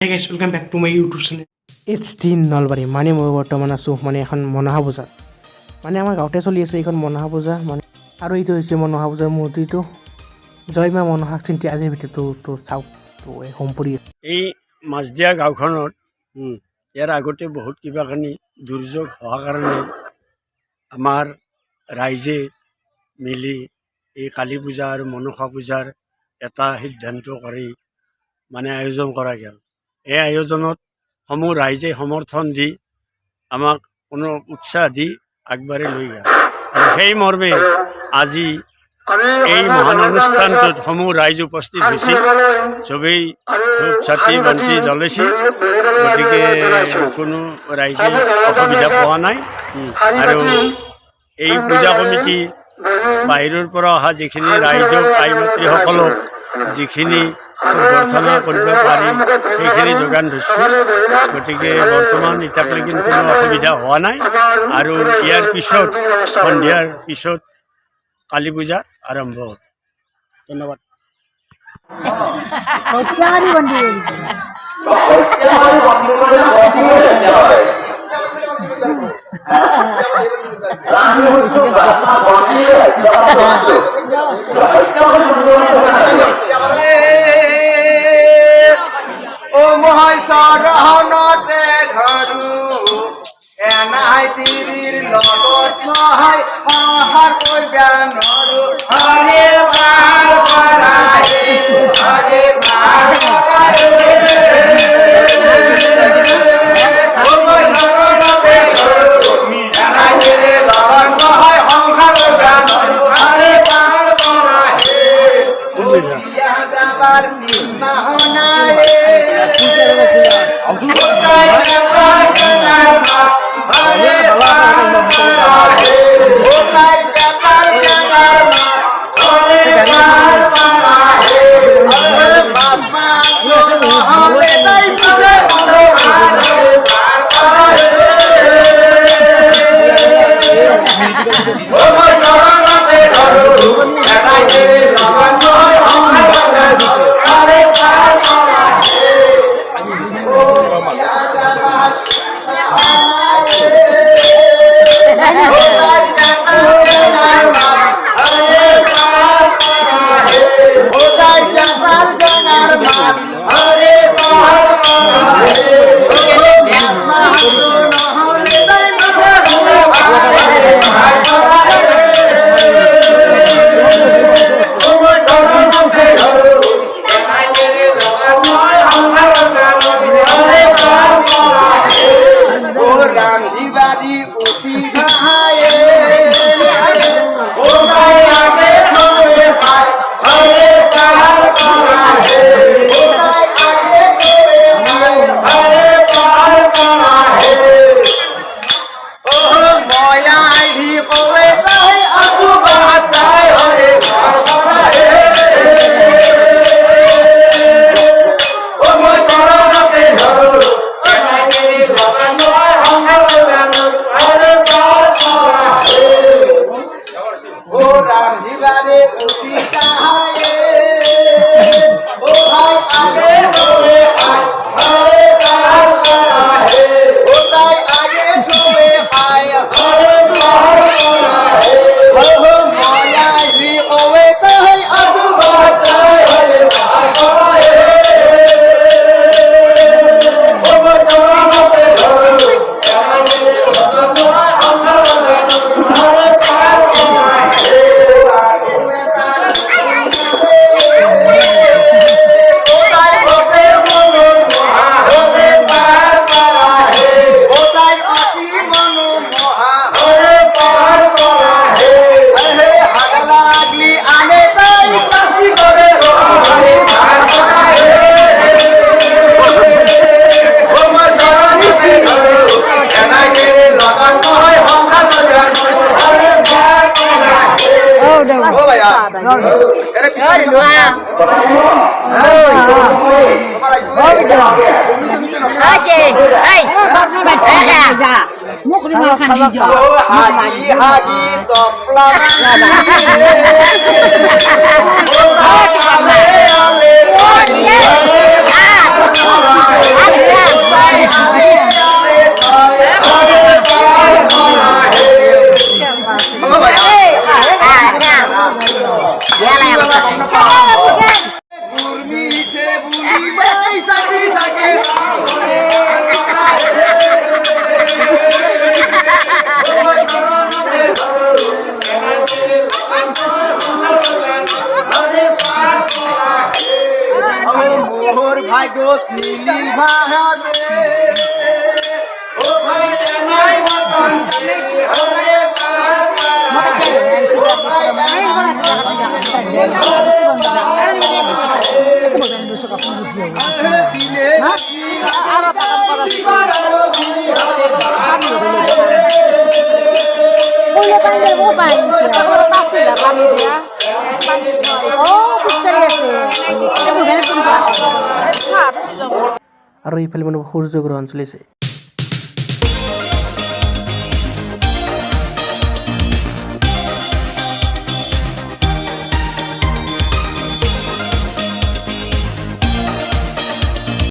Hey guys, welcome back to my YouTube channel. It's the Nalbari মানে মই বৰ্তমান আছোঁ মানে এখন মনসা পূজাত মানে আমাৰ গাঁৱতে চলি আছে এইখন মনসা পূজা মানে আৰু এইটো হৈছে মনসা পূজাৰ মূৰ্তিটো জয় মা মনসাক চিন্তি আজিৰ ভিডিঅ'টো চাওক তো এই সম্পূৰ্ণ এই মাছদিয়া গাঁওখনত ইয়াৰ আগতে বহুত কিবাকানি দুৰ্যোগ হোৱাৰ কাৰণে আমাৰ ৰাইজে মিলি এই কালী পূজা আৰু মনসা পূজাৰ এটা সিদ্ধান্ত কৰি মানে আয়োজন কৰা গ'ল। এই আয়োজনত সমূহ ৰাইজে সমৰ্থন দি আমাক কোনো উৎসাহ দি আগবাঢ়ি লৈ গ'ল আৰু সেই মৰ্মে আজি এই মহান অনুষ্ঠানটোত সমূহ ৰাইজ উপস্থিত হৈছিল। চবেই ধূপ চাতি বন্তি জ্বলাইছে, গতিকে কোনো ৰাইজে অসুবিধা পোৱা নাই। আৰু এই পূজা কমিটি বাহিৰৰ পৰা অহা যিখিনি ৰাইজক আই মাতৃসকলক যিখিনি প্ৰাৰ্থনা কৰিব পাৰি সেইখিনি যোগান ধৰিছে। গতিকে বৰ্তমান এতিয়ালৈকে কোনো অসুবিধা হোৱা নাই আৰু ইয়াৰ পিছত সন্ধিয়াৰ পিছত কালী পূজা আৰম্ভ হ'ব। ধন্যবাদ। ও মহাশৰণতে ধৰো এনাই তিৰিৰ লগত নহয় সহায় কৰিবা নৰো হৰে পাৰ কৰাহে হৰে পাৰ কৰাহে ও মহাশৰণতে ধৰো এনাই তিৰিৰ লগত নহয় সহায় কৰিবা নৰো হৰে পাৰ কৰাহে বিয়া যাবাৰ দিন মাহনায়ে Hagi toplang ale ale নীলির ভাহাতে ও ভাই জানাই মতন হরে আৰু এইফালে মানে সূৰ্য গ্ৰহণ চলিছে